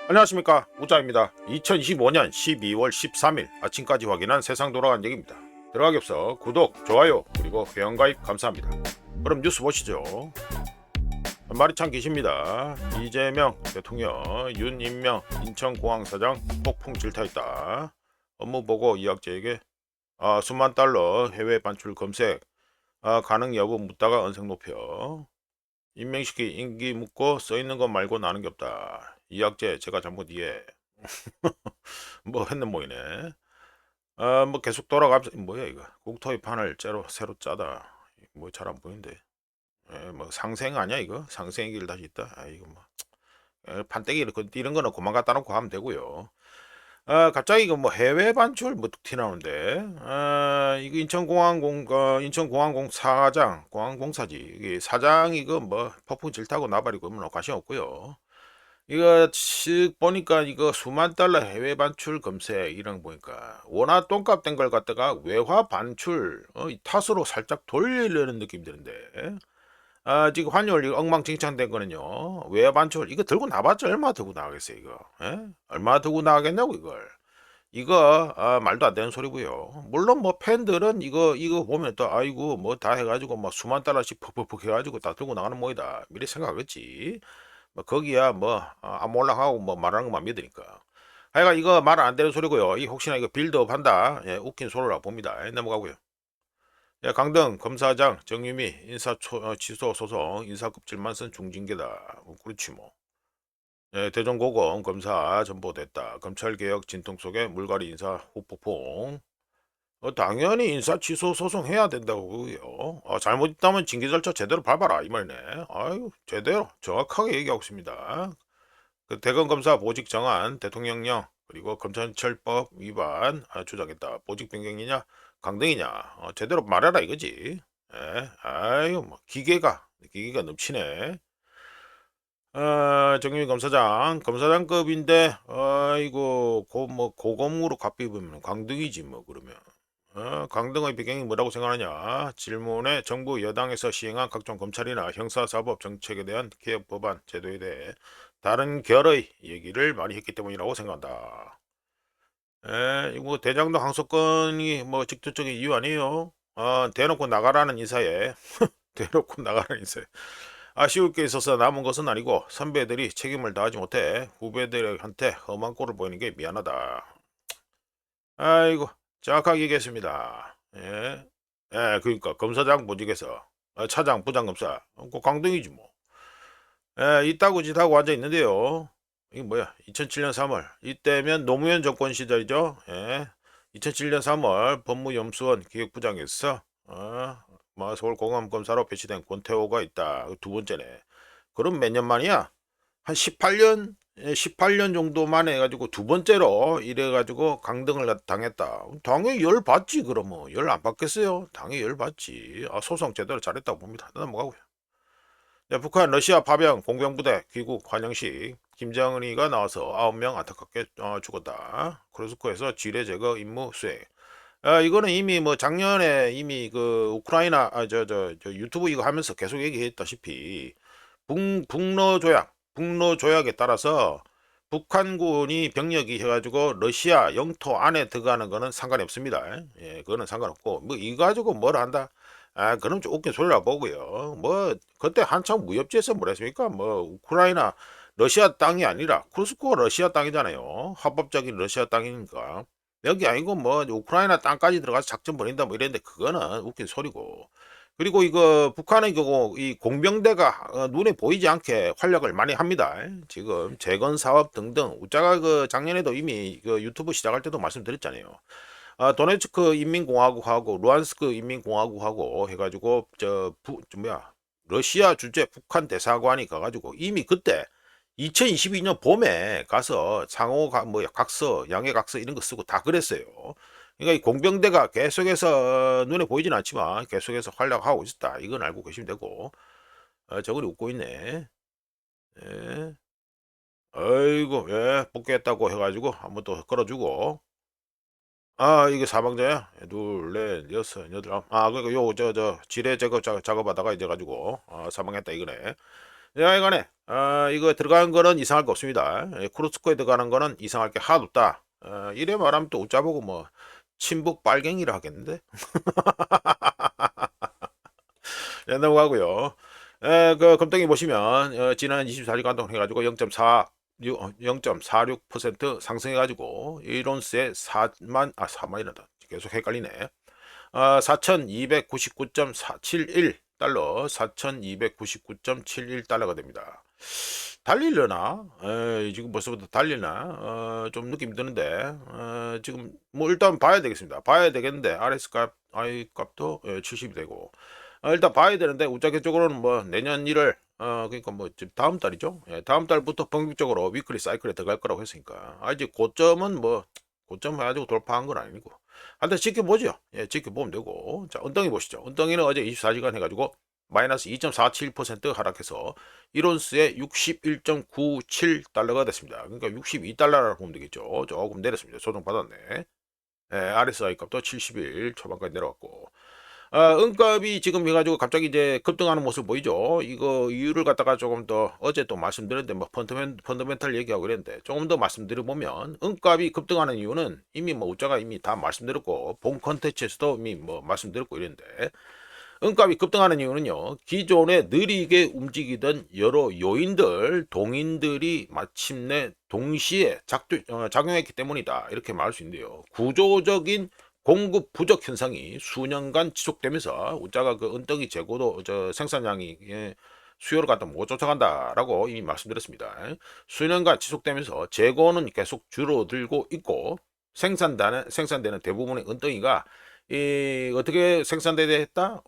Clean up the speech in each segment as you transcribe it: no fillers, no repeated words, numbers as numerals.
안녕하십니까, 우짜입니다. 2025년 12월 13일 아침까지 확인한 세상 돌아간 얘기입니다. 들어가기 앞서 구독, 좋아요, 그리고 회원가입 감사합니다. 그럼 뉴스 보시죠. 말이 참 기십니다. 이재명 대통령, 윤임명 인천공항사장 폭풍 질타했다. 업무 보고 이학재에게 수만 달러 해외 반출 검색 가능 여부 묻다가 언색 높여. 임명시키 임기 묻고 써있는 것 말고 나는 게 없다. 이학재 제가 잘못 이해. 뭐 했는 모이네. 뭐 계속 돌아가면서 뭐야 이거 국토의 판을 새로 짜다. 뭐 잘 안 보이는데. 뭐 상생 아니야 이거? 상생의 길 다시 있다. 이거 뭐 판때기 이런 거는 그만 갖다 놓고 하면 되고요. 갑자기 이거 뭐 해외 반출 뭐 툭 튀나오는데. 이거 인천공항공 사장 공항공사지. 이게 사장 이거 뭐 폭풍 질타고 나발이고 뭐 관심 없고요. 이거 쓱 보니까 이거 수만 달러 해외 반출 검색 이런 거 보니까 원화 똥값 된 걸 갖다가 외화 반출 이 탓으로 살짝 돌리려는 느낌이 드는데. 지금 환율 이거 엉망진창 된 거는요, 외화 반출 이거 들고 나봤자 얼마 들고 나가겠어요 이거. 얼마 들고 나가겠냐고 이걸. 이거 말도 안 되는 소리고요. 물론 뭐 팬들은 이거 보면 또 아이고 뭐 다 해가지고 뭐 수만 달러씩 퍽퍽퍽 해가지고 다 들고 나가는 모이다 미리 생각하겠지. 뭐 거기야 뭐 안 올라가고 뭐 말하는 것만 믿으니까. 하여간 이거 말 안 되는 소리고요. 이 혹시나 이거 빌드업 한다, 웃긴 소리라 봅니다. 넘어가고요. 강등 검사장 정유미 취소 소송 인사급질만 쓴 중징계다. 그렇지 뭐. 대전고검 검사 전보됐다. 검찰개혁 진통 속에 물갈이 인사 후폭풍. 당연히 인사 취소 소송 해야 된다고요. 잘못했다면 징계 절차 제대로 밟아라 이 말이네. 아유 제대로 정확하게 얘기하고 있습니다. 그 대검 검사 보직 정한 대통령령 그리고 검찰처법 위반 주장했다. 보직 변경이냐 강등이냐 제대로 말해라 이거지. 아유 뭐 기계가 넘치네. 정유미 검사장급인데 아이고 고검으로 값비우면 강등이지 뭐 그러면. 강등의 배경이 뭐라고 생각하냐 질문에 정부 여당에서 시행한 각종 검찰이나 형사사법 정책에 대한 개혁 법안 제도에 대해 다른 결의 얘기를 많이 했기 때문이라고 생각한다. 이거 대장동 항소건이 뭐 직접적인 이유 아니에요. 대놓고 나가라는 인사에 대놓고 나가라는 인사에 아쉬울 게 있어서 남은 것은 아니고 선배들이 책임을 다하지 못해 후배들한테 험한 꼴을 보이는 게 미안하다. 아이고 정확하게 얘기했습니다. 그러니까 검사장 보직에서 차장 부장검사 그 강등이지 뭐. 이따구 짓하고 앉아 있는데요. 이게 뭐야? 2007년 3월 이때면 노무현 정권 시절이죠. 2007년 3월 법무연수원 기획부장에서 뭐 서울공안검사로 배치된 권태호가 있다. 두 번째네. 그럼 몇 년 만이야? 한 18년? 18년 정도 만에 해가지고 두 번째로 이래가지고 강등을 당했다. 당연히 열 받지 그러면. 열 안 받겠어요? 당연히 열 받지. 소송 제대로 잘했다고 봅니다. 넘어가고요. 북한 러시아 파병 공병부대 귀국 환영식 김정은이가 나와서 9명 안타깝게 죽었다. 크루스코에서 지뢰 제거 임무 수행. 이거는 이미 뭐 작년에 이미 그 우크라이나 저 유튜브 이거 하면서 계속 얘기했다시피 북러 조약에 따라서 북한군이 병력이 해가지고 러시아 영토 안에 들어가는 거는 상관이 없습니다. 그거는 상관없고 뭐 이거 가지고 뭘 한다? 그럼 좀 웃긴 소리라 보고요. 뭐 그때 한창 무협지에서 뭐랬습니까? 뭐 우크라이나 러시아 땅이 아니라 쿠스코 러시아 땅이잖아요. 합법적인 러시아 땅이니까. 여기 아니고 뭐 우크라이나 땅까지 들어가서 작전 벌인다 뭐 이랬는데 그거는 웃긴 소리고. 그리고 이거 북한의 경우 이 공병대가 눈에 보이지 않게 활약을 많이 합니다. 지금 재건 사업 등등 우짜가 그 작년에도 이미 그 유튜브 시작할 때도 말씀드렸잖아요. 도네츠크 인민공화국하고 루안스크 인민공화국하고 해가지고 저 뭐야 러시아 주재 북한 대사관이 가가지고 이미 그때 2022년 봄에 가서 뭐야 각서 양해 각서 이런 거 쓰고 다 그랬어요. 그러니까 이 공병대가 계속해서 눈에 보이진 않지만 계속해서 활약하고 있었다. 이건 알고 계시면 되고. 저걸 웃고 있네. 예. 아이고 복귀했다고 해가지고 한번 또 걸어주고. 이게 사망자야? 둘, 넷, 여섯, 여덟, 아홉. 그러니까 요, 저, 지뢰 제거 작업하다가 이제 가지고, 사망했다 이거네. 여하간에 이거 들어가는 거는 이상할 거 없습니다. 크루스코에 들어가는 거는 이상할 게 하나도 없다. 이래 말하면 또 웃자보고 뭐 친북 빨갱이라 하겠는데. 네, 넘어가고요. 그 검등이 보시면 지난 24시간 동안 해가지고 0.46% 상승해가지고 이론스에 4만이란다. 계속 헷갈리네. 4299.71달러, 4299.71달러가 됩니다. 달리려나? 지금 벌써부터 달리나? 좀 느낌이 드는데, 지금 뭐 일단 봐야 되겠습니다. 봐야 되겠는데, RS 값, I 값도 70이 되고, 일단 봐야 되는데, 우짜계적으로는 뭐 내년 1월, 그러니까 뭐 지금 다음 달이죠. 다음 달부터 본격적으로 위클리 사이클에 들어갈 거라고 했으니까, 아직 고점은 뭐, 고점 해가지고 돌파한 건 아니고, 한번 지켜보죠. 지켜보면 되고. 자, 은덩이 보시죠. 은덩이는 어제 24시간 해가지고 마이너스 2.47% 하락해서 1온스에 61.97달러가 됐습니다. 그러니까 62달러라고 보면 되겠죠. 조금 내렸습니다. 조정 받았네. RSI 값도 71 초반까지 내려왔고. 은값이 지금 해가지고 갑자기 이제 급등하는 모습 보이죠? 이거 이유를 갖다가 조금 더 어제 또 말씀드렸는데 뭐 펀더멘탈 얘기하고 그랬는데 조금 더 말씀드려보면 은값이 급등하는 이유는 이미 뭐 우짜가 이미 다 말씀드렸고 본 컨텐츠에서도 이미 뭐 말씀드렸고 이랬는데 은값이 급등하는 이유는요 기존에 느리게 움직이던 여러 요인들 동인들이 마침내 동시에 작용했기 때문이다 이렇게 말할 수 있는데요. 구조적인 공급 부족 현상이 수년간 지속되면서 우짜가 그 은덩이 재고도 생산량이 수요를 갖다 못 쫓아간다라고 이미 말씀드렸습니다. 수년간 지속되면서 재고는 계속 줄어들고 있고 생산되는 대부분의 은덩이가 어떻게 생산되다?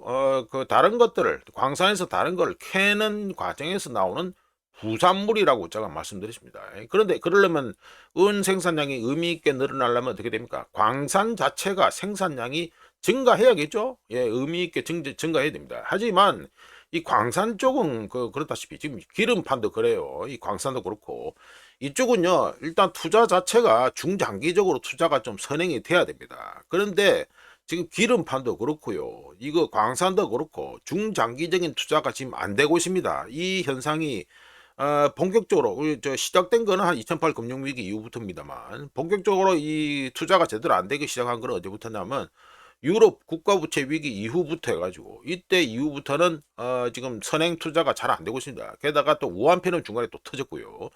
그 다른 것들을 광산에서 다른 걸 캐는 과정에서 나오는 부산물이라고 제가 말씀드렸습니다. 그런데 그러려면 은 생산량이 의미 있게 늘어나려면 어떻게 됩니까? 광산 자체가 생산량이 증가해야겠죠? 의미 있게 증가해야 됩니다. 하지만 이 광산 쪽은 그렇다시피 지금 기름판도 그래요. 이 광산도 그렇고 이쪽은요 일단 투자 자체가 중장기적으로 투자가 좀 선행이 돼야 됩니다. 그런데 지금 기름판도 그렇고요. 이거 광산도 그렇고 중장기적인 투자가 지금 안 되고 있습니다. 이 현상이 본격적으로 시작된 거는 한 2008 금융위기 이후부터입니다만 본격적으로 이 투자가 제대로 안 되기 시작한 거는 언제부터냐면 유럽 국가부채 위기 이후부터 해가지고 이때 이후부터는 지금 선행 투자가 잘 안 되고 있습니다. 게다가 또 우한폐는 중간에 또 터졌고요.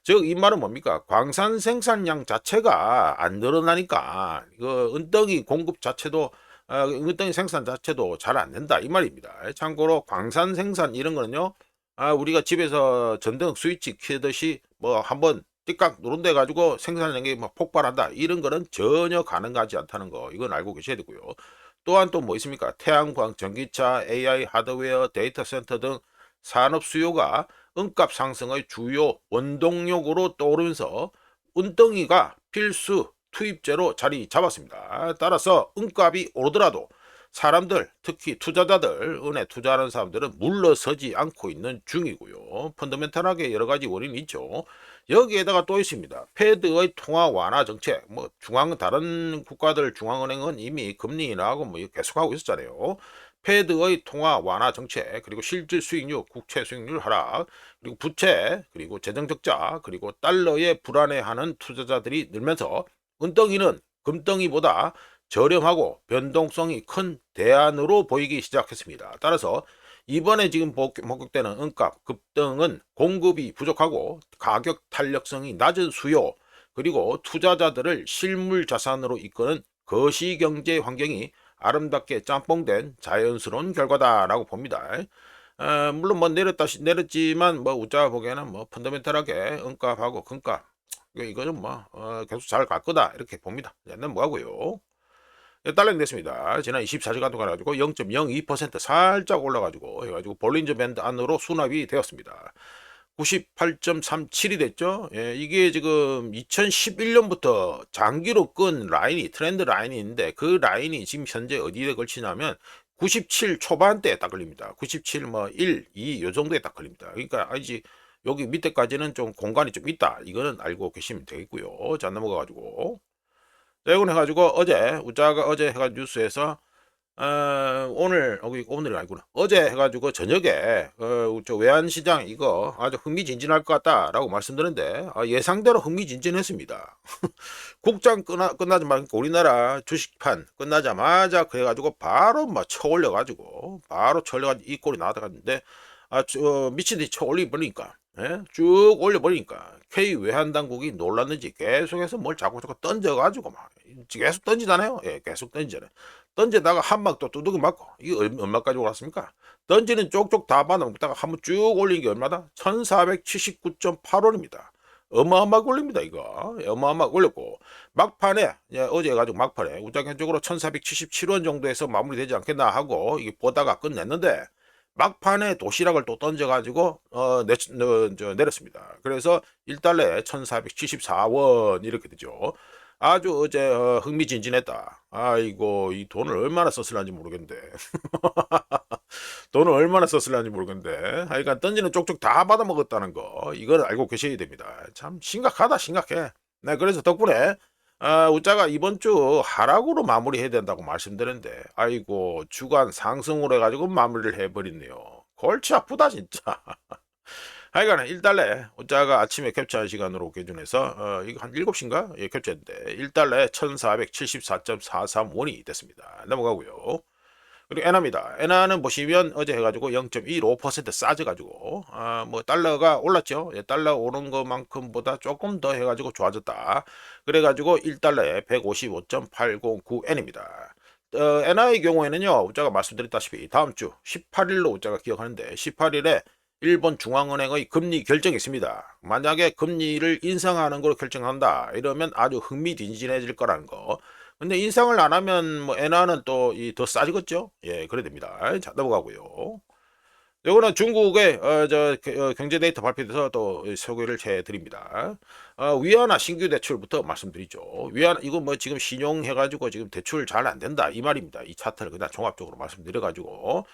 즉 이 말은 뭡니까? 광산 생산량 자체가 안 늘어나니까 그 은덩이 공급 자체도 은덩이 생산 자체도 잘 안 된다 이 말입니다. 참고로 광산 생산 이런 거는요. 우리가 집에서 전등 스위치 켜듯이 뭐 한번 띠깍 누른데 가지고 생산량이 막 폭발한다 이런 거는 전혀 가능하지 않다는 거 이건 알고 계셔야 되고요. 또한 또 뭐 있습니까? 태양광, 전기차, AI 하드웨어, 데이터 센터 등 산업 수요가 은값 상승의 주요 원동력으로 떠오르면서 은덩이가 필수 투입재로 자리 잡았습니다. 따라서 은값이 오르더라도 사람들 특히 투자자들 은에 투자하는 사람들은 물러서지 않고 있는 중이고요. 펀더멘탈하게 여러 가지 원인이 있죠. 여기에다가 또 있습니다. 패드의 통화 완화 정책. 뭐 다른 국가들 중앙은행은 이미 금리 인하하고 뭐 계속하고 있었잖아요. 패드의 통화 완화 정책, 그리고 실질 수익률, 국채 수익률 하락, 그리고 부채, 그리고 재정 적자, 그리고 달러에 불안해하는 투자자들이 늘면서 은덩이는 금덩이보다 저렴하고 변동성이 큰 대안으로 보이기 시작했습니다. 따라서 이번에 지금 목격되는 은값 급등은 공급이 부족하고 가격 탄력성이 낮은 수요 그리고 투자자들을 실물 자산으로 이끄는 거시경제 환경이 아름답게 짬뽕된 자연스러운 결과다라고 봅니다. 물론 뭐 내렸지만 뭐 우짜 보기에는 뭐 펀더멘탈하게 은값하고 금값 이거는 뭐 계속 잘 갈 거다 이렇게 봅니다. 얘는 뭐하고요. 달러ing 됐습니다. 지난 24시간 동안 가지고 0.02% 살짝 올라가지고 해가지고 볼린저 밴드 안으로 수납이 되었습니다. 98.37이 됐죠. 이게 지금 2011년부터 장기로 끈 라인이 트렌드 라인이 있는데 그 라인이 지금 현재 어디에 걸치냐면 97 초반대에 딱 걸립니다. 97 뭐 1, 2 요 정도에 딱 걸립니다. 그러니까 아직 여기 밑에까지는 좀 공간이 좀 있다. 이거는 알고 계시면 되겠고요. 자 넘어가 가지고 자, 이건 해가지고 우짜가 어제 해가지고 뉴스에서 오늘이 아니구나. 어제 해가지고 저녁에 저 외환시장 이거 아주 흥미진진할 것 같다라고 말씀드렸는데 예상대로 흥미진진했습니다. 국장 끝나자마자 우리나라 주식판 끝나자마자 그래가지고 바로 막 쳐올려가지고 바로 쳐올려가지고 이 꼴이 나왔는데 미친 듯이 쳐올려버리니까 쭉 올려버리니까 K 외환당국이 놀랐는지 계속해서 뭘 자꾸 던져가지고 막 계속 던지잖아요. 예, 계속 던지잖아요. 던지다가 한 방 또 두둑이 맞고 이게 얼마까지 올랐습니까? 던지는 쪽쪽 다 받아먹다가 한번 쭉 올린 게 얼마다? 1479.8원입니다. 어마어마하게 올립니다 이거. 어마어마하게 올렸고 막판에 어제 해가지고 막판에 우장현적으로 1477원 정도에서 마무리되지 않겠나 하고 이게 보다가 끝냈는데 막판에 도시락을 또 던져가지고 내렸습니다. 그래서 1달러에 1474원 이렇게 되죠. 아주 어제 흥미진진했다. 아이고 이 돈을 얼마나 썼을는지 모르겠는데 돈을 얼마나 썼을는지 모르겠는데 하여간 던지는 쪽쪽 다 받아먹었다는 거 이걸 알고 계셔야 됩니다. 참 심각하다 심각해. 네, 그래서 덕분에 우짜가 이번 주 하락으로 마무리해야 된다고 말씀드렸는데 아이고 주간 상승으로 해가지고 마무리를 해버렸네요. 골치 아프다 진짜. 하여간에 1달러에 우짜가 아침에 캡처한 시간으로 기준해서 이거 한 7시인가? 예, 캡처했는데 1달러에 1474.43원이 됐습니다. 넘어가고요. 그리고 엔화입니다. 엔화는 보시면 어제 해가지고 0.15% 싸져가지고 뭐 달러가 올랐죠. 예, 달러 오른 것만큼보다 조금 더 해가지고 좋아졌다. 그래가지고 1달러에 155.809엔입니다. 엔화의 경우에는요, 우짜가 말씀드렸다시피 다음 주 18일로 우짜가 기억하는데 18일에 일본 중앙은행의 금리 결정이 있습니다. 만약에 금리를 인상하는 걸로 결정한다 이러면 아주 흥미진진해질 거라는 거. 근데 인상을 안 하면 뭐 엔화는 또 더 싸지겠죠? 예, 그래 됩니다. 자, 넘어가고요. 이거는 중국의 경제 데이터 발표돼서 또 소개를 해드립니다. 위안화 신규 대출부터 말씀드리죠. 위안 이거 뭐 지금 신용해가지고 지금 대출 잘 안 된다 이 말입니다. 이 차트를 그냥 종합적으로 말씀드려가지고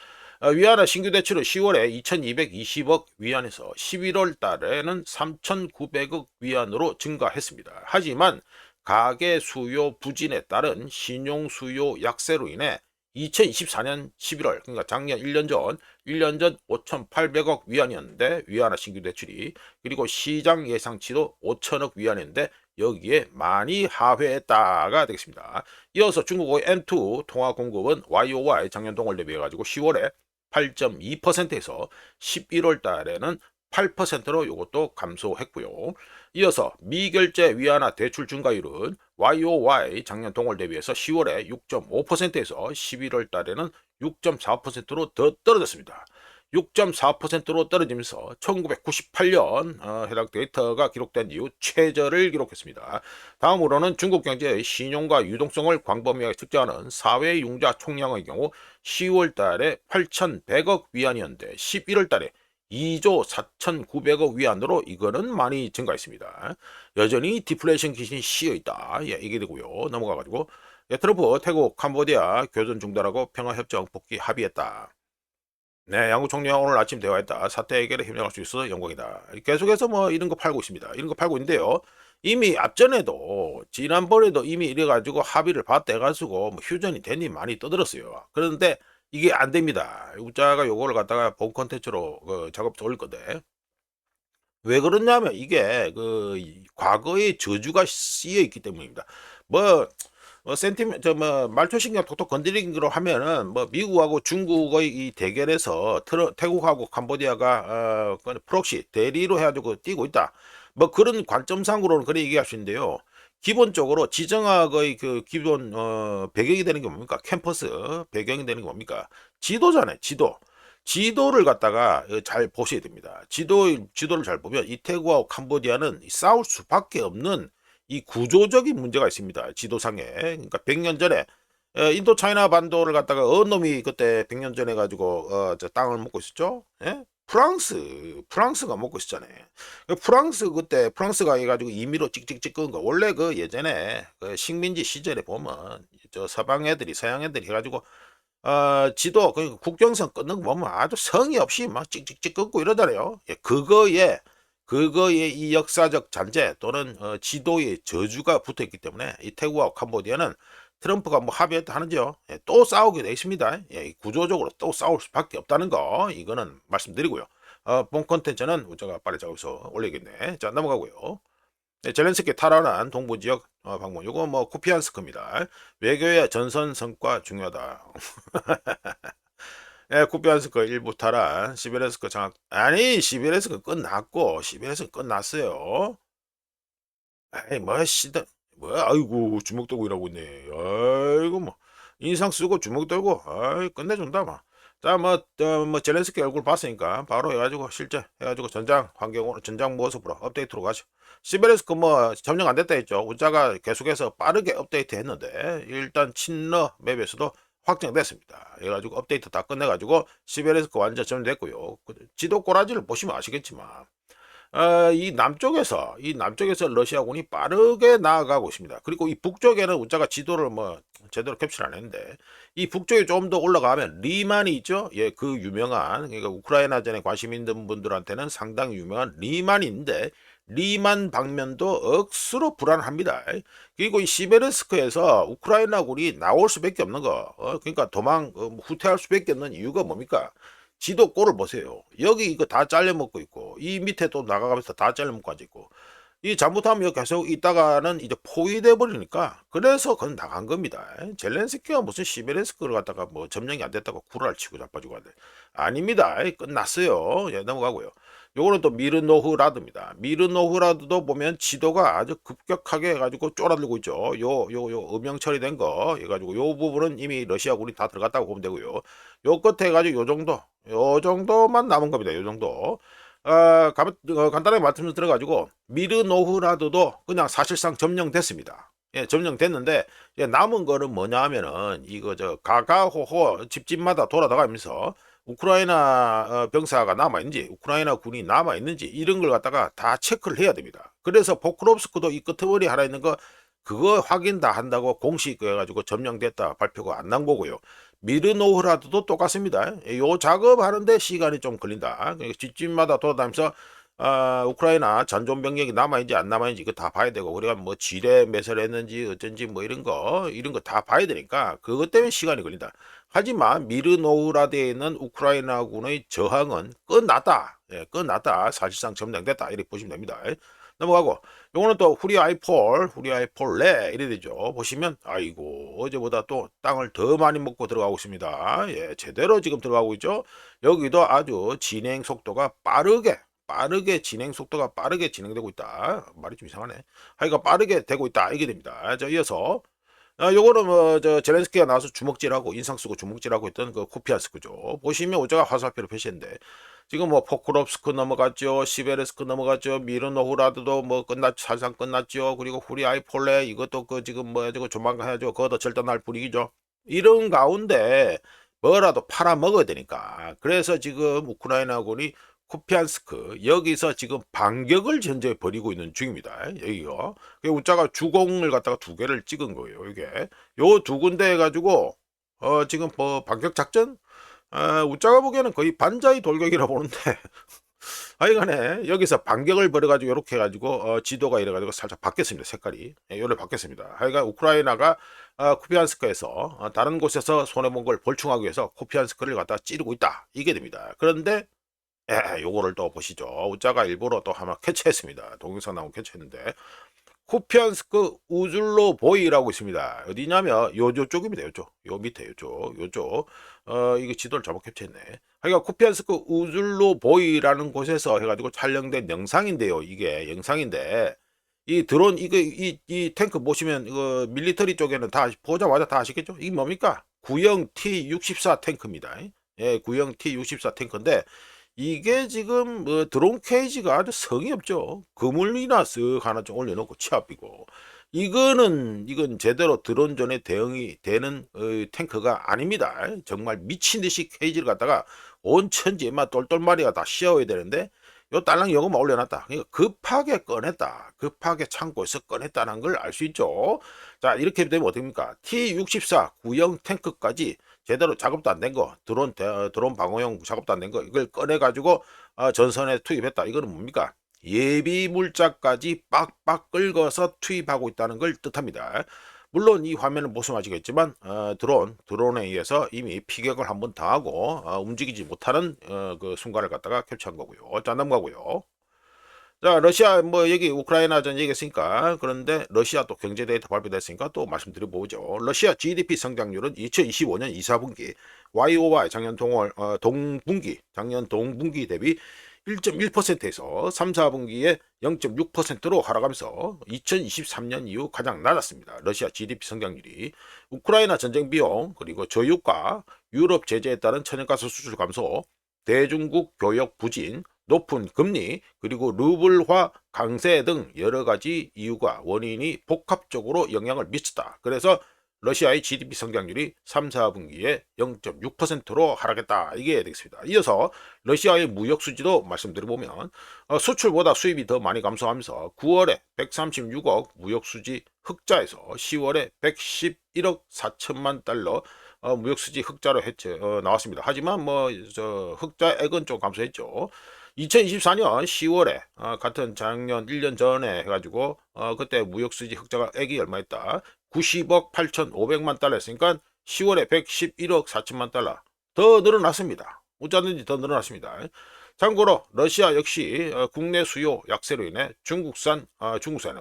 위안화 신규 대출은 10월에 2220억 위안에서 11월 달에는 3900억 위안으로 증가했습니다. 하지만 가계 수요 부진에 따른 신용 수요 약세로 인해 2024년 11월 그러니까 작년 1년 전 5,800억 위안이었는데 위안화 신규 대출이 그리고 시장 예상치도 5천억 위안인데 여기에 많이 하회했다가 되겠습니다. 이어서 중국의 M2 통화 공급은 YOY 작년 동월 대비해 가지고 10월에 8.2%에서 11월 달에는 8%로 이것도 감소했고요. 이어서 미결제 위안화 대출 증가율은 YOY 작년 동월 대비해서 10월에 6.5%에서 11월 달에는 6.4%로 더 떨어졌습니다. 6.4%로 떨어지면서 1998년 해당 데이터가 기록된 이후 최저를 기록했습니다. 다음으로는 중국 경제의 신용과 유동성을 광범위하게 측정하는 사회융자 총량의 경우 10월 달에 8,100억 위안이었는데 11월 달에 2조 4,900억 위안으로 이거는 많이 증가했습니다. 여전히 디플레이션 귀신이 씌어있다. 예, 이게 되고요. 넘어가가지고 트럼프 태국 캄보디아 교전 중단하고 평화협정 복귀 합의했다. 네, 양국 총리와 오늘 아침 대화했다. 사태 해결에 협력할 수 있어서 영광이다. 계속해서 뭐 이런 거 팔고 있습니다. 이런 거 팔고 있는데요. 이미 앞전에도 지난번에도 이미 이래가지고 합의를 봤다 해가지고 뭐 휴전이 된이 많이 떠들었어요. 그런데 이게 안 됩니다. 우짜가 요거를 갖다가 본 컨텐츠로 작업 올릴 건데 왜 그러냐면 이게 과거의 저주가 씌여 있기 때문입니다. 뭐 센티면 저뭐 말초신경 톡톡 건드리는 거로 하면은 뭐 미국하고 중국의 이 대결에서 태국하고 캄보디아가 프록시 대리로 해가지고 뛰고 있다. 뭐 그런 관점상으로는 그래 얘기할 수 있는데요. 기본적으로 지정학의 기본 배경이 되는 게 뭡니까? 캠퍼스 배경이 되는 게 뭡니까? 지도잖아요. 지도를 갖다가 잘 보셔야 됩니다. 지도를 잘 보면 이 태국하고 캄보디아는 싸울 수밖에 없는 이 구조적인 문제가 있습니다. 지도상에. 그러니까 100년 전에 인도 차이나 반도를 갖다가 어느 놈이 그때 100년 전에 가지고 저 땅을 먹고 있었죠? 예? 프랑스가 먹고 있었잖아요. 프랑스가 해가지고 임의로 찍찍찍 끄는 거. 원래 예전에 식민지 시절에 보면 저 서방 애들이 서양 애들이 해가지고 지도 국경선 끊는 거 보면 아주 성의 없이 막 찍찍찍 끊고 이러잖아요. 예, 그거에 이 역사적 잔재 또는 지도의 저주가 붙어있기 때문에 이 태국과 캄보디아는 트럼프가 뭐 합의했다 하는지요. 예, 또 싸우게 돼 있습니다. 예, 구조적으로 또 싸울 수밖에 없다는 거 이거는 말씀드리고요. 본 콘텐츠는 제가 빨리 작업해서 올리겠네. 자 넘어가고요. 네, 젤렌스키 탈환한 동부 지역 방문. 요거 뭐 쿠피안스크입니다. 외교의 전선 성과 중요하다. 예, 쿠피안스크 일부 탈환, 시베레스크 장악. 아니 시베레스크 끝났고 시베레스크 끝났어요. 아이 뭐 시다 뭐야 아이고 주먹 들고 일하고 있네. 아이고 뭐 인상 쓰고 주먹 들고 아이 끝내준다 막. 자뭐 젤렌스키 얼굴 봤으니까 바로 해가지고 실제 해가지고 전장 환경으로 전장 모습으로 업데이트로 가죠. 시베리스크 뭐 점령 안 됐다 했죠. 우자가 계속해서 빠르게 업데이트 했는데 일단 친러 맵에서도 확정됐습니다. 해가지고 업데이트 다 끝내가지고 시베리스크 완전 점령됐고요. 지도 꼬라지를 보시면 아시겠지만 이 남쪽에서 러시아군이 빠르게 나아가고 있습니다. 그리고 이 북쪽에는 우자가 지도를 뭐 제대로 캡처를 안 했는데 이 북쪽에 좀 더 올라가면 리만이 있죠. 예, 그 유명한 그러니까 우크라이나전에 관심 있는 분들한테는 상당히 유명한 리만인데 리만 방면도 억수로 불안합니다. 그리고 이 시베르스크에서 우크라이나군이 나올 수밖에 없는 거, 그러니까 후퇴할 수밖에 없는 이유가 뭡니까? 지도 꼴을 보세요. 여기 이거 다 잘려 먹고 있고 이 밑에 또 나가가면서 다 잘려 먹고 앉아 있고 이 잘못하면 여기 계속 있다가는 이제 포위돼 버리니까 그래서 그건 나간 겁니다. 젤렌스키가 무슨 시베레스크를 갖다가 뭐 점령이 안 됐다고 구라를 치고 자빠지고 하는데 아닙니다. 끝났어요. 예, 넘어가고요. 요거는 또 미르노흐라드입니다. 미르노흐라드도 보면 지도가 아주 급격하게 해가지고 쫄아들고 있죠. 요 음영 처리된 거 해가지고 요 부분은 이미 러시아군이 다 들어갔다고 보면 되고요. 요 끝에 해가지고 요 정도만 남은 겁니다. 요 정도. 간단하게 말씀 들어가지고 미르노흐라드도 그냥 사실상 점령됐습니다. 예, 점령됐는데 남은 거는 뭐냐 하면은 이거 저 가가호호 집집마다 돌아다니면서 우크라이나 병사가 남아있는지 우크라이나 군이 남아있는지 이런 걸 갖다가 다 체크를 해야 됩니다. 그래서 포크롭스크도 이 끄트머리 하나 있는 거 그거 확인 다 한다고 공식 해가지고 점령됐다 발표가 안 난 거고요. 미르노흐라드도 똑같습니다. 요 작업하는데 시간이 좀 걸린다. 그러니까 집집마다 돌아다니면서 우크라이나 잔존 병력이 남아있는지 안 남아있는지 이거 다 봐야 되고 우리가 뭐 지뢰 매설했는지 어쩐지 뭐 이런 거 다 봐야 되니까 그것 때문에 시간이 걸린다. 하지만 미르노흐라드에 있는 우크라이나군의 저항은 끝났다. 예, 끝났다. 사실상 점령됐다. 이렇게 보시면 됩니다. 넘어가고 요거는 또 후리아이폴레 이래 되죠. 보시면 아이고 어제보다 또 땅을 더 많이 먹고 들어가고 있습니다. 예, 제대로 지금 들어가고 있죠. 여기도 아주 진행 속도가 빠르게 진행되고 있다. 말이 좀 이상하네. 하여간 빠르게 되고 있다. 이게 됩니다. 자, 이어서 요거는 뭐 저 젤렌스키가 나와서 주먹질하고 인상 쓰고 주먹질하고 있던 그 쿠피안스크죠. 보시면 오자가 화살표를 표시했는데 지금 뭐 포크롭스크 넘어갔죠, 시베르스크 넘어갔죠, 미르노후라드도 뭐 사실상 끝났죠. 그리고 후리아이폴레 이것도 그 지금 뭐 저거 조만간 해야죠. 그것도 절단할 분위기죠. 이런 가운데 뭐라도 팔아 먹어야 되니까. 그래서 지금 우크라이나군이 쿠피안스크 여기서 지금 반격을 현재 벌이고 있는 중입니다. 여기가 우자가 주공을 갖다가 두 개를 찍은 거예요. 이게 요 두 군데 해가지고 지금 뭐 반격 작전 우자가 보기에는 거의 반자의 돌격이라 보는데 하여간에 여기서 반격을 벌여가지고 이렇게 해가지고 지도가 이래가지고 살짝 바뀌었습니다. 색깔이 요래 바뀌었습니다. 하여간 우크라이나가 쿠피안스크에서 다른 곳에서 손해본 걸 볼충하기 위해서 쿠피안스크를 갖다 찌르고 있다. 이게 됩니다. 그런데 요거를 또 보시죠. 우자가 일부러 또 하나 캐치했습니다. 동영상 나온 캐치했는데 쿠피안스크 우줄로 보이라고 있습니다. 어디냐면 요쪽입니다. 요 밑에 요쪽 이거 지도를 잘못 캡처했네. 그러니까 쿠피안스크 우줄로 보이라는 곳에서 해가지고 촬영된 영상인데요. 이게 영상인데 이 드론 이 탱크 보시면 이거 밀리터리 쪽에는 다 보자마자 다 아시겠죠? 이게 뭡니까? 구형 T-64 탱크입니다. 예, 구형 T-64 탱크인데 이게 지금 뭐 드론 케이지가 아주 성의 없죠. 그물이나 쓱 하나 좀 올려놓고 치압이고 이건 제대로 드론전에 대응이 되는 탱크가 아닙니다. 정말 미친 듯이 케이지를 갖다가 온 천지에 막 똘똘마리가 다 씌워야 되는데 요 딸랑 요거만 올려놨다. 그러니까 급하게 꺼냈다. 급하게 창고에서 꺼냈다는 걸 알 수 있죠. 자, 이렇게 되면 어떻습니까? T-64 구형 탱크까지 제대로 작업도 안 된 거, 드론 방어용 작업도 안 된 거, 이걸 꺼내가지고 전선에 투입했다. 이거는 뭡니까? 예비 물자까지 빡빡 긁어서 투입하고 있다는 걸 뜻합니다. 물론 이 화면은 보시면 드론에 의해서 이미 피격을 한번 당하고 움직이지 못하는 그 순간을 갖다가 캡처한 거고요. 자, 넘어가고요. 자, 러시아 뭐 여기 우크라이나 전 얘기했으니까, 그런데 러시아 또 경제 데이터 발표됐으니까 또 말씀드려보죠. 러시아 GDP 성장률은 2025년 2, 4분기 YOY 작년 동분기 대비 1.1%에서 3, 4분기에 0.6%로 하락하면서 2023년 이후 가장 낮았습니다. 러시아 GDP 성장률이. 우크라이나 전쟁 비용, 그리고 저유가, 유럽 제재에 따른 천연가스 수출 감소, 대중국 교역 부진, 높은 금리, 그리고 루블화 강세 등 여러 가지 이유가 원인이 복합적으로 영향을 미쳤다. 그래서 러시아의 GDP 성장률이 3, 4분기에 0.6%로 하락했다. 이게 되겠습니다. 이어서 러시아의 무역 수지도 말씀드려보면 수출보다 수입이 더 많이 감소하면서 9월에 136억 무역 수지 흑자에서 10월에 111억 4천만 달러 무역 수지 흑자로 나왔습니다. 하지만 뭐 흑자액은 좀 감소했죠. 2024년 10월에 같은 작년 1년 전에 해가지고 그때 무역수지 흑자액이 얼마였다? 90억 8,500만 달러였으니까 10월에 111억 4천만 달러 더 늘어났습니다. 어쩌든지 더 늘어났습니다. 참고로 러시아 역시 국내 수요 약세로 인해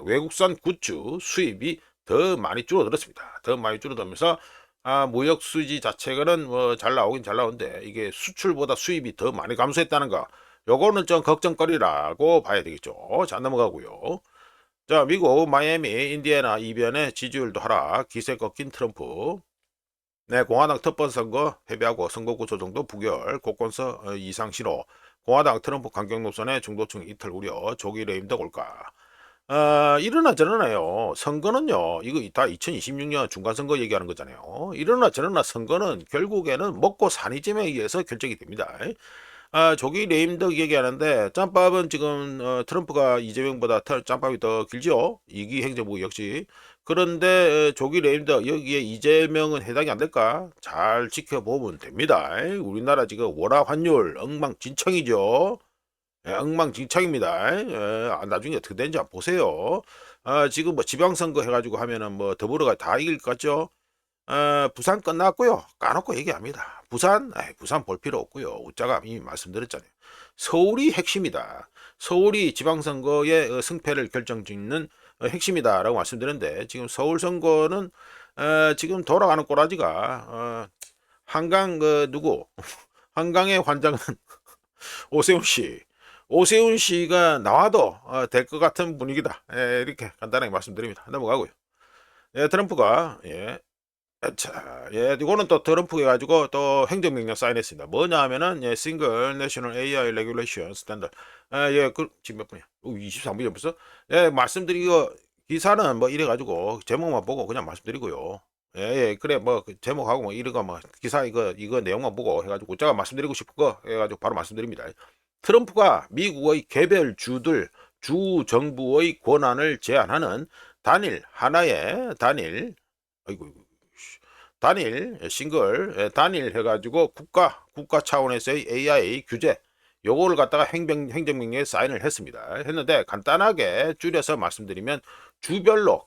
외국산 굿즈 수입이 더 많이 줄어들었습니다. 더 많이 줄어들면서 무역 수지 자체가는 뭐 잘 나오긴 잘 나오는데 이게 수출보다 수입이 더 많이 감소했다는 거, 요거는 좀 걱정거리라고 봐야 되겠죠. 자, 넘어가고요. 자, 미국 마이애미 인디애나 이변의 지지율도 하락, 기세 꺾인 트럼프. 네, 공화당 특번 선거 패배하고 선거구 조정도 부결, 곳곳서 이상 신호. 공화당 트럼프 강경 노선의 중도층 이탈 우려, 조기 레임덕 올까. 이러나 저러나요. 선거는요, 이거 다 2026년 중간선거 얘기하는 거잖아요. 이러나 저러나 선거는 결국에는 먹고 사니즘에 의해서 결정이 됩니다. 조기 레임덕 얘기하는데, 짬밥은 지금 트럼프가 이재명보다 짬밥이 더 길죠. 이기 행정부 역시. 그런데 조기 레임덕 여기에 이재명은 해당이 안 될까? 잘 지켜보면 됩니다. 우리나라 지금 월화 환율 엉망진창이죠. 엉망진창입니다. 나중에 어떻게 되는지 한번 보세요. 지금 뭐 지방선거 해가지고 하면은 뭐 더불어가 다 이길 것 같죠? 부산 끝났고요. 까놓고 얘기합니다. 부산 볼 필요 없고요. 웃자가 이미 말씀드렸잖아요. 서울이 핵심이다. 서울이 지방선거의 승패를 결정짓는 핵심이다라고 말씀드렸는데, 지금 서울 선거는 지금 돌아가는 꼬라지가 한강 누구? 한강의 환장은 오세훈 씨. 오세훈 씨가 나와도 될 것 같은 분위기다. 이렇게 간단하게 말씀드립니다. 넘어가고요. 트럼프가 자, 이거는 또 트럼프 해가지고 또 행정명령 사인했습니다. 뭐냐 하면은 싱글 내셔널 AI 레귤레이션 스탠더드. 지금 몇 분이야? 23분이야 벌써? 말씀드리고 기사는 뭐 이래가지고 제목만 보고 그냥 말씀드리고요. 그래 뭐 제목하고 뭐 이거 뭐 기사 이거 내용만 보고 해가지고 제가 말씀드리고 싶은 거 해가지고 바로 말씀드립니다. 트럼프가 미국의 개별 주 정부의 권한을 제한하는 단일 해가지고 국가 차원에서의 AI 규제, 요거를 갖다가 행정명령에 사인을 했는데 간단하게 줄여서 말씀드리면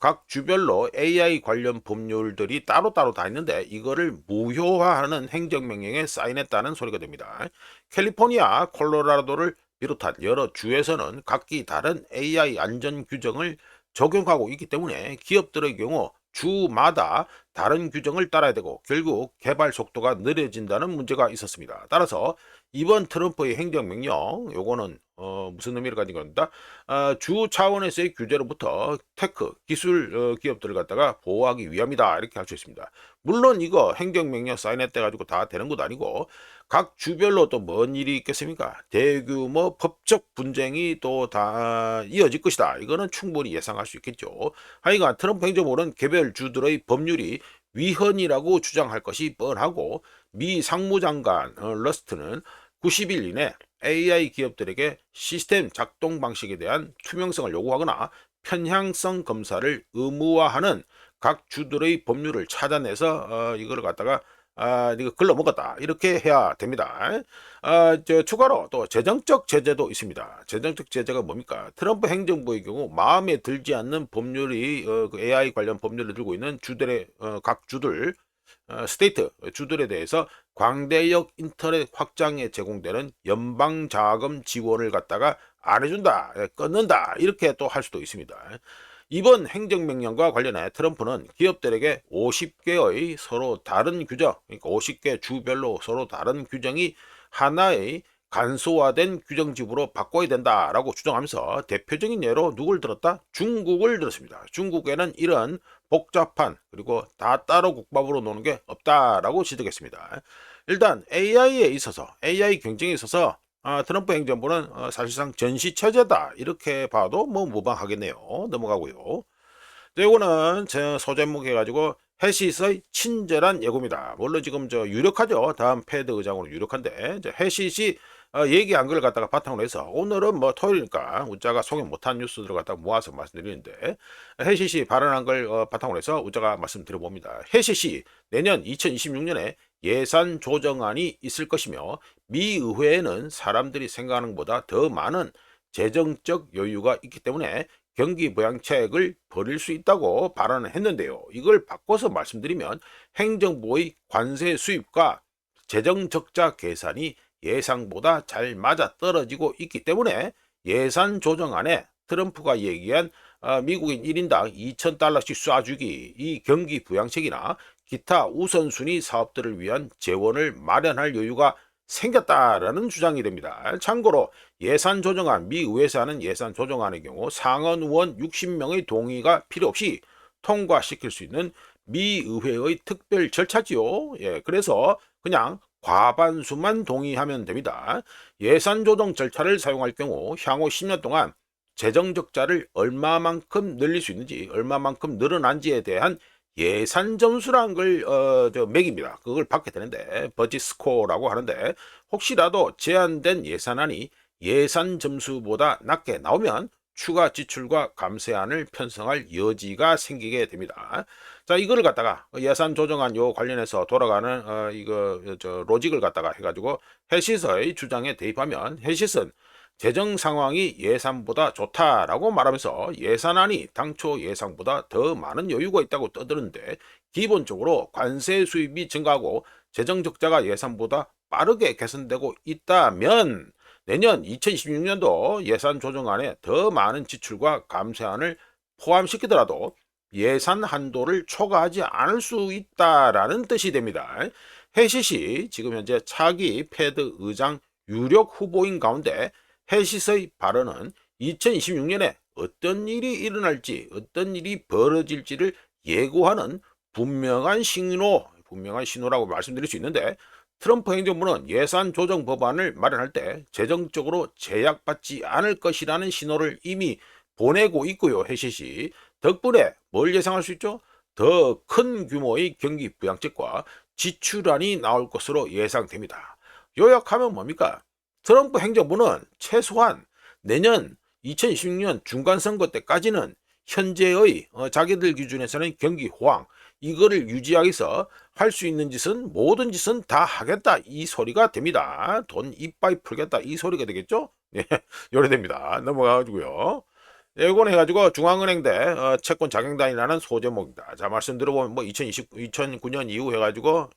각 주별로 AI 관련 법률들이 따로따로 다 있는데 이거를 무효화하는 행정명령에 사인했다는 소리가 됩니다. 캘리포니아, 콜로라도를 비롯한 여러 주에서는 각기 다른 AI 안전 규정을 적용하고 있기 때문에 기업들의 경우 주마다 다른 규정을 따라야 되고 결국 개발 속도가 느려진다는 문제가 있었습니다. 따라서 이번 트럼프의 행정명령, 요거는 무슨 의미를 가진 겁니다. 주 차원에서의 규제로부터 테크, 기술 기업들을 갖다가 보호하기 위함이다. 이렇게 할 수 있습니다. 물론 이거 행정명령 사인했대 가지고 다 되는 것도 아니고 각 주별로 또 뭔 일이 있겠습니까? 대규모 법적 분쟁이 또 다 이어질 것이다. 이거는 충분히 예상할 수 있겠죠. 하여간 트럼프 행정부는 개별 주들의 법률이 위헌이라고 주장할 것이 뻔하고 미 상무장관 러스트는 90일 이내 AI 기업들에게 시스템 작동 방식에 대한 투명성을 요구하거나 편향성 검사를 의무화하는 각 주들의 법률을 찾아내서 이거를 갖다가 이거 글러 먹었다 이렇게 해야 됩니다. 추가로 또 재정적 제재도 있습니다. 재정적 제재가 뭡니까? 트럼프 행정부의 경우 마음에 들지 않는 법률이 그 AI 관련 법률을 들고 있는 주들의 각 주들 스테이트 주들에 대해서 광대역 인터넷 확장에 제공되는 연방 자금 지원을 갖다가 안 해준다, 끊는다 이렇게 또 할 수도 있습니다. 이번 행정명령과 관련해 트럼프는 기업들에게 50개의 서로 다른 규정, 그러니까 50개 주별로 서로 다른 규정이 하나의 간소화된 규정집으로 바꿔야 된다라고 주장하면서 대표적인 예로 누굴 들었다? 중국을 들었습니다. 중국에는 이런 복잡한 그리고 다 따로 국밥으로 노는 게 없다라고 지적했습니다. 일단 AI에 있어서 AI 경쟁에 있어서 트럼프 행정부는 사실상 전시체제다 이렇게 봐도 뭐 무방하겠네요. 넘어가고요. 이거는 제 소제목 해가지고 해시스의 친절한 예고입니다. 물론 지금 유력하죠. 다음 패드 의장으로 유력한데 해시시 얘기한 걸 갖다가 바탕으로 해서 오늘은 뭐 토요일이니까 우짜가 소개 못한 뉴스들을 갖다가 모아서 말씀드리는데 해시시 발언한 걸 바탕으로 해서 우짜가 말씀드려봅니다. 해시시 내년 2026년에 예산 조정안이 있을 것이며 미 의회에는 사람들이 생각하는 것보다 더 많은 재정적 여유가 있기 때문에 경기 부양책을 벌일 수 있다고 발언을 했는데요. 이걸 바꿔서 말씀드리면 행정부의 관세 수입과 재정 적자 계산이 예상보다 잘 맞아 떨어지고 있기 때문에 예산 조정안에 트럼프가 얘기한 미국인 1인당 $2,000씩 쏴주기 이 경기 부양책이나 기타 우선순위 사업들을 위한 재원을 마련할 여유가 생겼다라는 주장이 됩니다. 참고로 예산 조정안, 미 의회에서 하는 예산 조정안의 경우 상원 의원 60명의 동의가 필요 없이 통과시킬 수 있는 미 의회의 특별 절차지요. 예, 그래서 그냥 과반수만 동의하면 됩니다. 예산 조정 절차를 사용할 경우 향후 10년 동안 재정 적자를 얼마만큼 늘릴 수 있는지, 얼마만큼 늘어난지에 대한 예산 점수라는 걸 매깁니다. 그걸 받게 되는데 버짓 스코어라고 하는데 혹시라도 제한된 예산안이 예산 점수보다 낮게 나오면 추가 지출과 감세안을 편성할 여지가 생기게 됩니다. 자, 이거를 갖다가 예산 조정안 요 관련해서 돌아가는 로직을 갖다가 해가지고 해시스의 주장에 대입하면 해시스는 재정 상황이 예산보다 좋다라고 말하면서 예산안이 당초 예상보다 더 많은 여유가 있다고 떠드는데 기본적으로 관세 수입이 증가하고 재정 적자가 예산보다 빠르게 개선되고 있다면 내년 2026년도 예산 조정안에 더 많은 지출과 감세안을 포함시키더라도 예산 한도를 초과하지 않을 수 있다라는 뜻이 됩니다. 해시시 지금 현재 차기 패드 의장 유력 후보인 가운데 해시스의 발언은 2026년에 어떤 일이 일어날지 어떤 일이 벌어질지를 예고하는 분명한 신호라고 말씀드릴 수 있는데 트럼프 행정부는 예산 조정 법안을 마련할 때 재정적으로 제약받지 않을 것이라는 신호를 이미 보내고 있고요. 해시시 덕분에 뭘 예상할 수 있죠? 더 큰 규모의 경기 부양책과 지출안이 나올 것으로 예상됩니다. 요약하면 뭡니까? 트럼프 행정부는 최소한 내년 2026년 중간선거 때까지는 현재의 자기들 기준에서는 경기 호황 이거를 유지하기 위해서 할 수 있는 짓은 모든 짓은 다 하겠다 이 소리가 됩니다. 돈 이빠이 풀겠다 이 소리가 되겠죠? 네, 요래됩니다. 넘어가가지고요. 이건 해가지고 중앙은행 대 채권 자경단이라는 소제목입니다. 자, 말씀 들어보면 뭐 2009년 이후 해가지고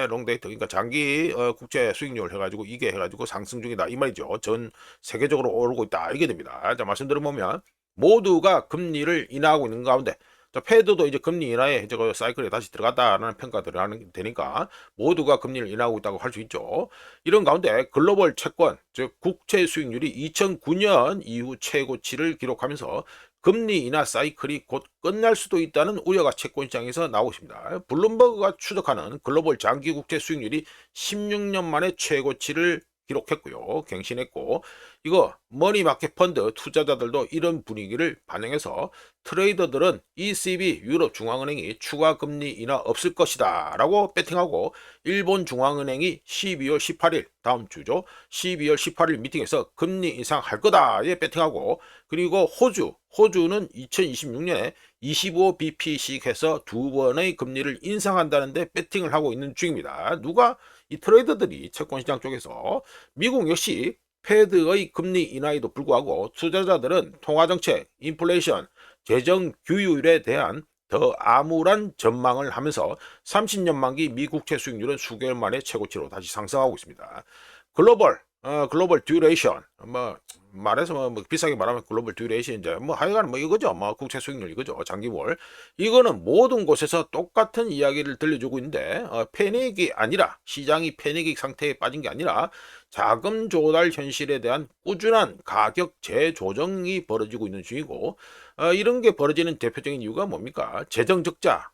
롱데이트 그러니까 장기 국채 수익률 해가지고 이게 해가지고 상승 중이다 이 말이죠. 전 세계적으로 오르고 있다 이게 됩니다. 자, 말씀 들어보면 모두가 금리를 인하하고 있는 가운데 자, 패드도 이제 금리 인하에 저거 사이클에 다시 들어갔다라는 평가들을 하는 되니까 모두가 금리를 인하하고 있다고 할 수 있죠. 이런 가운데 글로벌 채권, 즉 국채 수익률이 2009년 이후 최고치를 기록하면서 금리 인하 사이클이 곧 끝날 수도 있다는 우려가 채권 시장에서 나오고 있습니다. 블룸버그가 추적하는 글로벌 장기 국채 수익률이 16년 만에 최고치를 기록했고요. 갱신했고, 이거 머니마켓 펀드 투자자들도 이런 분위기를 반영해서 트레이더들은 ECB 유럽 중앙은행이 추가 금리 인하 없을 것이다 라고 배팅하고, 일본 중앙은행이 12월 18일 다음 주죠. 12월 18일 미팅에서 금리 인상할 거다에 배팅하고, 그리고 호주는 2026년에 25bp씩 해서 두 번의 금리를 인상한다는데 배팅을 하고 있는 중입니다. 누가? 이 트레이더들이 채권시장 쪽에서. 미국 역시 패드의 금리 인하에도 불구하고 투자자들은 통화정책, 인플레이션, 재정 규율에 대한 더 암울한 전망을 하면서 30년 만기 미국채 수익률은 수개월 만에 최고치로 다시 상승하고 있습니다. 글로벌 듀레이션, 말해서 비싸게 말하면 글로벌 듀레이션, 이제 하여간 이거죠. 국채 수익률 이거죠. 장기물. 이거는 모든 곳에서 똑같은 이야기를 들려주고 있는데, 패닉이 아니라, 시장이 패닉 상태에 빠진 게 아니라 자금 조달 현실에 대한 꾸준한 가격 재조정이 벌어지고 있는 중이고, 이런 게 벌어지는 대표적인 이유가 뭡니까? 재정 적자,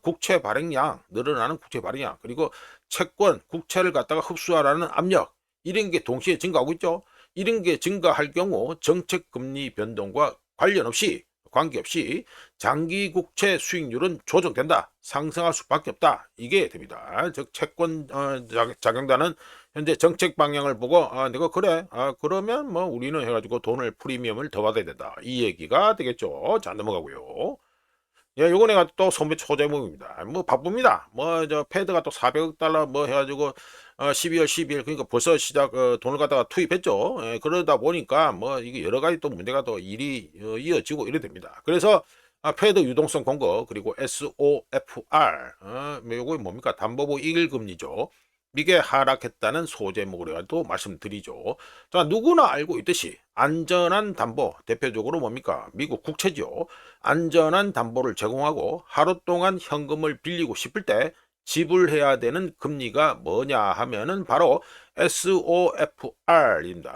국채 발행량, 늘어나는 국채 발행량, 그리고 채권, 국채를 갖다가 흡수하라는 압력, 이런 게 동시에 증가하고 있죠. 이런 게 증가할 경우 정책 금리 변동과 관계없이 장기 국채 수익률은 조정된다. 상승할 수밖에 없다. 이게 됩니다. 즉 채권 작용단은 현재 정책 방향을 보고 내가 그래. 그러면 우리는 해가지고 돈을 프리미엄을 더 받아야 된다. 이 얘기가 되겠죠. 자, 넘어가고요. 예, 요거 내가 또 선배 초제목입니다. 바쁩니다. 저 패드가 또 400억 달러 해가지고 12월 12일 그러니까 벌써 시작 돈을 갖다가 투입했죠. 예, 그러다 보니까 이게 여러 가지 또 문제가 또 일이 이어지고 이래 됩니다. 그래서 패드 유동성 공급 그리고 SOFR 요거 뭡니까? 담보보 이익금리죠. 이게 하락했다는 소제목으로 말씀드리죠. 자, 누구나 알고 있듯이 안전한 담보, 대표적으로 뭡니까? 미국 국채죠. 안전한 담보를 제공하고 하루 동안 현금을 빌리고 싶을 때 지불해야 되는 금리가 뭐냐 하면은 바로 SOFR입니다.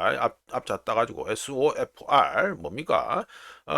앞자 따가지고 SOFR 뭡니까?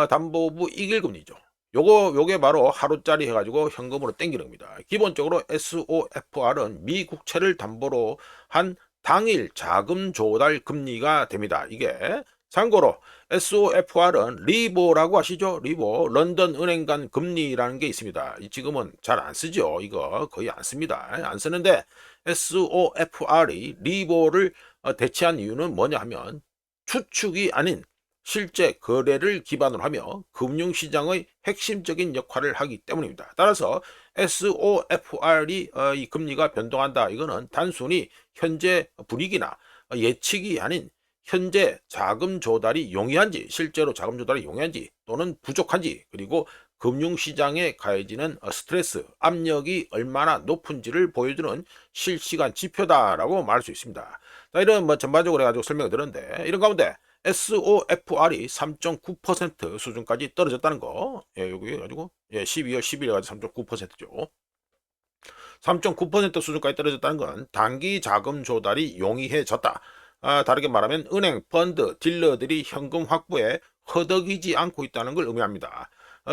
담보부 이익금리죠. 요게 바로 하루짜리 해가지고 현금으로 땡기는 겁니다. 기본적으로 SOFR은 미국채를 담보로 한 당일 자금 조달 금리가 됩니다. 이게 참고로 SOFR은 리보라고 아시죠? 리보, 런던 은행 간 금리라는 게 있습니다. 지금은 잘 안 쓰죠. 이거 거의 안 씁니다. 안 쓰는데 SOFR이 리보를 대체한 이유는 뭐냐 하면 추측이 아닌 실제 거래를 기반으로 하며 금융시장의 핵심적인 역할을 하기 때문입니다. 따라서 SOFR이 이 금리가 변동한다. 이거는 단순히 현재 분위기나 예측이 아닌 현재 자금 조달이 용이한지, 실제로 자금 조달이 용이한지 또는 부족한지, 그리고 금융시장에 가해지는 스트레스, 압력이 얼마나 높은지를 보여주는 실시간 지표다라고 말할 수 있습니다. 자, 이런 전반적으로 해가지고 설명을 드렸는데, 이런 가운데 SOFR이 3.9% 수준까지 떨어졌다는 거. 예, 여기 해가지고 12월 10일 가지고 3.9%죠. 3.9% 수준까지 떨어졌다는 건 단기 자금 조달이 용이해졌다. 다르게 말하면 은행, 펀드, 딜러들이 현금 확보에 허덕이지 않고 있다는 걸 의미합니다.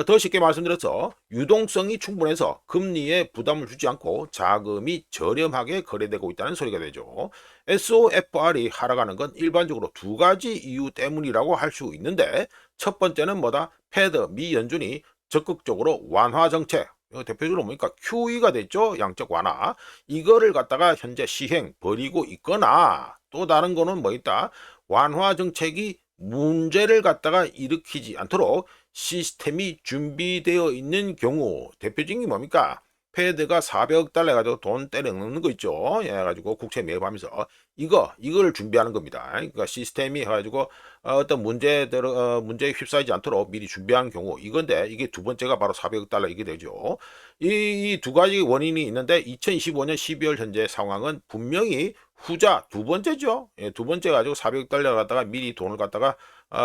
더 쉽게 말씀드려서 유동성이 충분해서 금리에 부담을 주지 않고 자금이 저렴하게 거래되고 있다는 소리가 되죠. SOFR이 하락하는 건 일반적으로 두 가지 이유 때문이라고 할 수 있는데, 첫 번째는 뭐다? 패드, 미 연준이 적극적으로 완화 정책, 대표적으로 뭡니까? QE가 됐죠. 양적 완화. 이거를 갖다가 현재 시행 벌이고 있거나, 또 다른 거는 뭐 있다? 완화 정책이 문제를 갖다가 일으키지 않도록 시스템이 준비되어 있는 경우. 대표적인 게 뭡니까? 패드가 400억 달러 가지고 돈 때려 넣는 거 있죠. 해가지고 국채 매입하면서 이걸 준비하는 겁니다. 그러니까 시스템이 해가지고 어떤 문제에 휩싸이지 않도록 미리 준비하는 경우. 이건데 이게 두 번째가 바로 400억 달러 이게 되죠. 이 두 가지 원인이 있는데 2025년 12월 현재 상황은 분명히 후자 두 번째죠. 예, 두 번째 가지고 400억 달러 갖다가 미리 돈을 갖다가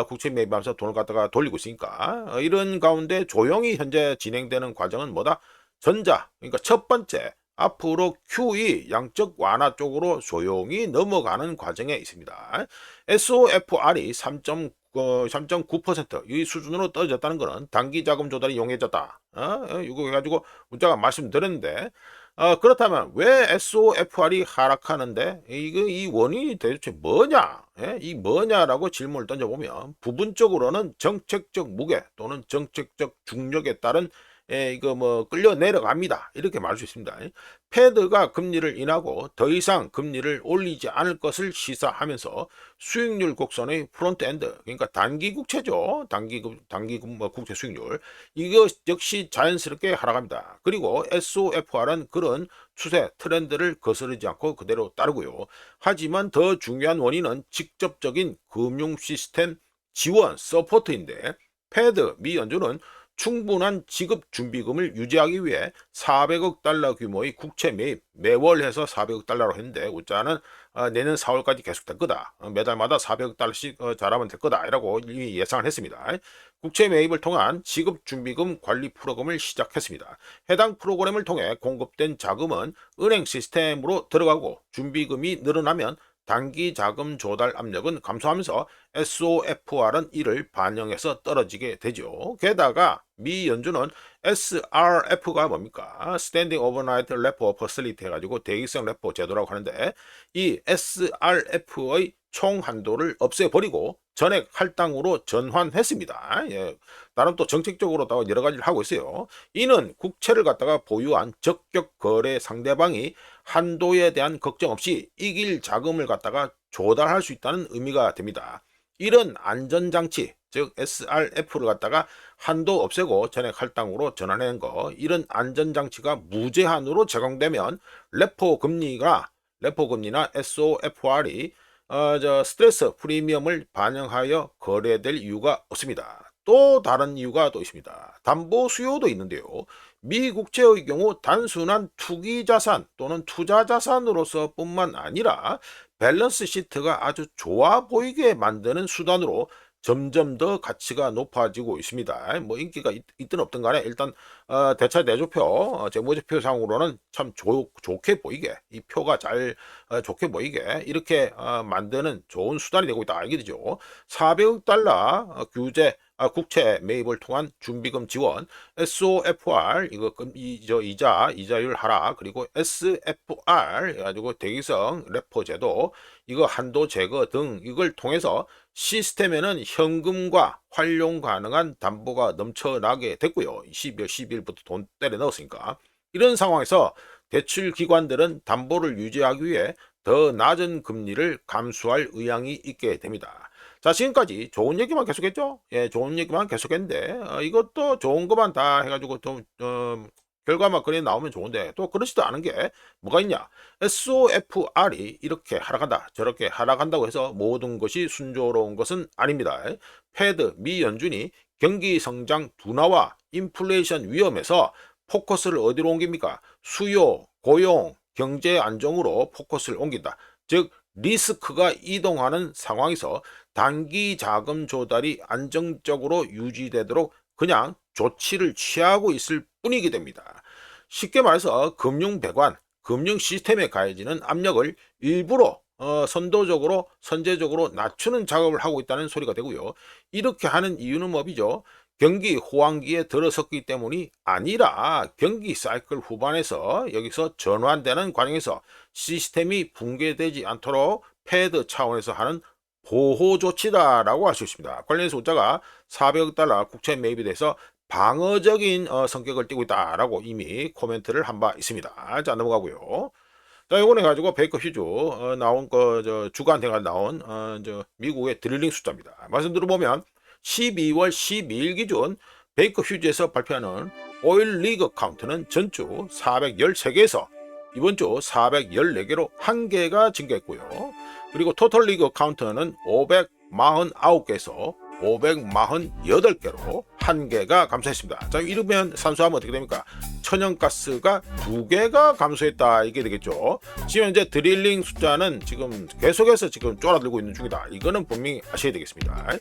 국채 매입하면서 돈을 갖다가 돌리고 있으니까 이런 가운데 조용히 현재 진행되는 과정은 뭐다? 그러니까 첫 번째 앞으로 QE 양적 완화 쪽으로 조용히 넘어가는 과정에 있습니다. SOFR이 3.9% 이 수준으로 떨어졌다는 것은 단기 자금 조달이 용이해졌다. 이거 해가지고 문자가 말씀드렸는데, 그렇다면 왜 SOFR이 하락하는데 이 원인이 대체 뭐냐? 예? 이 뭐냐라고 질문을 던져보면 부분적으로는 정책적 무게 또는 정책적 중력에 따른 이거 뭐 끌려 내려갑니다. 이렇게 말할 수 있습니다. 패드가 금리를 인하고 더 이상 금리를 올리지 않을 것을 시사하면서 수익률 곡선의 프론트 엔드, 그러니까 단기 국채죠. 단기 뭐 국채 수익률 이거 역시 자연스럽게 하락합니다. 그리고 SOFR은 그런 추세 트렌드를 거스르지 않고 그대로 따르고요. 하지만 더 중요한 원인은 직접적인 금융 시스템 지원 서포트인데 패드 미 연준은 충분한 지급 준비금을 유지하기 위해 400억 달러 규모의 국채 매입 매월 해서 400억 달러로 했는데 우자는 내년 4월까지 계속될 거다. 매달마다 400억 달러씩 잘하면 될 거다. 라고 이미 예상을 했습니다. 국채 매입을 통한 지급 준비금 관리 프로그램을 시작했습니다. 해당 프로그램을 통해 공급된 자금은 은행 시스템으로 들어가고 준비금이 늘어나면 단기 자금 조달 압력은 감소하면서 SOFR은 이를 반영해서 떨어지게 되죠. 게다가 미 연준은 SRF가 뭡니까? Standing Overnight Repo Facility 해가지고 대기성 레포 제도라고 하는데 이 SRF의 총 한도를 없애버리고 전액 할당으로 전환했습니다. 예, 나름 또 정책적으로 여러 가지를 하고 있어요. 이는 국채를 갖다가 보유한 적격 거래 상대방이 한도에 대한 걱정 없이 이길 자금을 갖다가 조달할 수 있다는 의미가 됩니다. 이런 안전장치, 즉 SRF를 갖다가 한도 없애고 전액 할당으로 전환하는 거, 이런 안전장치가 무제한으로 제공되면 레포 금리나 SOFR이 스트레스 프리미엄을 반영하여 거래될 이유가 없습니다. 또 다른 이유가 또 있습니다. 담보 수요도 있는데요. 미 국채의 경우 단순한 투기 자산 또는 투자 자산으로서 뿐만 아니라 밸런스 시트가 아주 좋아 보이게 만드는 수단으로 점점 더 가치가 높아지고 있습니다. 뭐 인기가 있든 없든 간에 일단 대차 대조표, 재무제표상으로는 참 좋게 보이게, 이 표가 잘 좋게 보이게 이렇게 만드는 좋은 수단이 되고 있다. 이게 되죠. 400억 달러 국채 매입을 통한 준비금 지원, SOFR 이거 이자율 하락, 그리고 SFR 해가지고 대기성 레포 제도 이거 한도 제거 등 이걸 통해서 시스템에는 현금과 활용 가능한 담보가 넘쳐나게 됐고요. 12월 12일부터 돈 때려 넣었으니까. 이런 상황에서 대출 기관들은 담보를 유지하기 위해 더 낮은 금리를 감수할 의향이 있게 됩니다. 자, 지금까지 좋은 얘기만 계속했죠? 예, 좋은 얘기만 계속했는데 이것도 좋은 것만 다 해가지고 좀 결과만 그래 나오면 좋은데 또 그렇지도 않은 게 뭐가 있냐? SOFR이 이렇게 하락한다 저렇게 하락한다고 해서 모든 것이 순조로운 것은 아닙니다. 패드 미 연준이 경기 성장 둔화와 인플레이션 위험에서 포커스를 어디로 옮깁니까? 수요, 고용, 경제 안정으로 포커스를 옮긴다. 즉 리스크가 이동하는 상황에서 단기 자금 조달이 안정적으로 유지되도록 그냥 조치를 취하고 있을 뿐이게 됩니다. 쉽게 말해서 금융배관, 금융 시스템에 가해지는 압력을 일부러 선제적으로 낮추는 작업을 하고 있다는 소리가 되고요. 이렇게 하는 이유는 뭐죠? 경기 호황기에 들어섰기 때문이 아니라 경기 사이클 후반에서 여기서 전환되는 과정에서 시스템이 붕괴되지 않도록 패드 차원에서 하는 보호 조치다라고 할 수 있습니다. 관련해서 우자가 400억 달러 국채 매입에 대해서 방어적인 성격을 띠고 있다라고 이미 코멘트를 한 바 있습니다. 자, 넘어가고요. 자, 요번에 가지고 베이커 휴즈 나온 주간대가 나온 미국의 드릴링 숫자입니다. 말씀 들어보면 12월 12일 기준 베이커 휴즈에서 발표하는 오일 리그 카운트는 전주 413개에서 이번 주 414개로 1개가 증가했고요. 그리고 토탈 리그 카운트는 549개에서 548개로 1개가 감소했습니다. 자, 이러면 산수하면 어떻게 됩니까? 천연가스가 2개가 감소했다 이게 되겠죠. 지금 현재 드릴링 숫자는 지금 계속해서 지금 쫄아들고 있는 중이다. 이거는 분명히 아셔야 되겠습니다.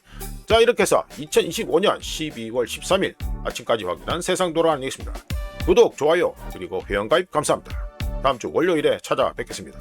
자, 이렇게 해서 2025년 12월 13일 아침까지 확인한 세상 돌아가는 얘기입니다. 구독, 좋아요, 그리고 회원가입 감사합니다. 다음 주 월요일에 찾아뵙겠습니다.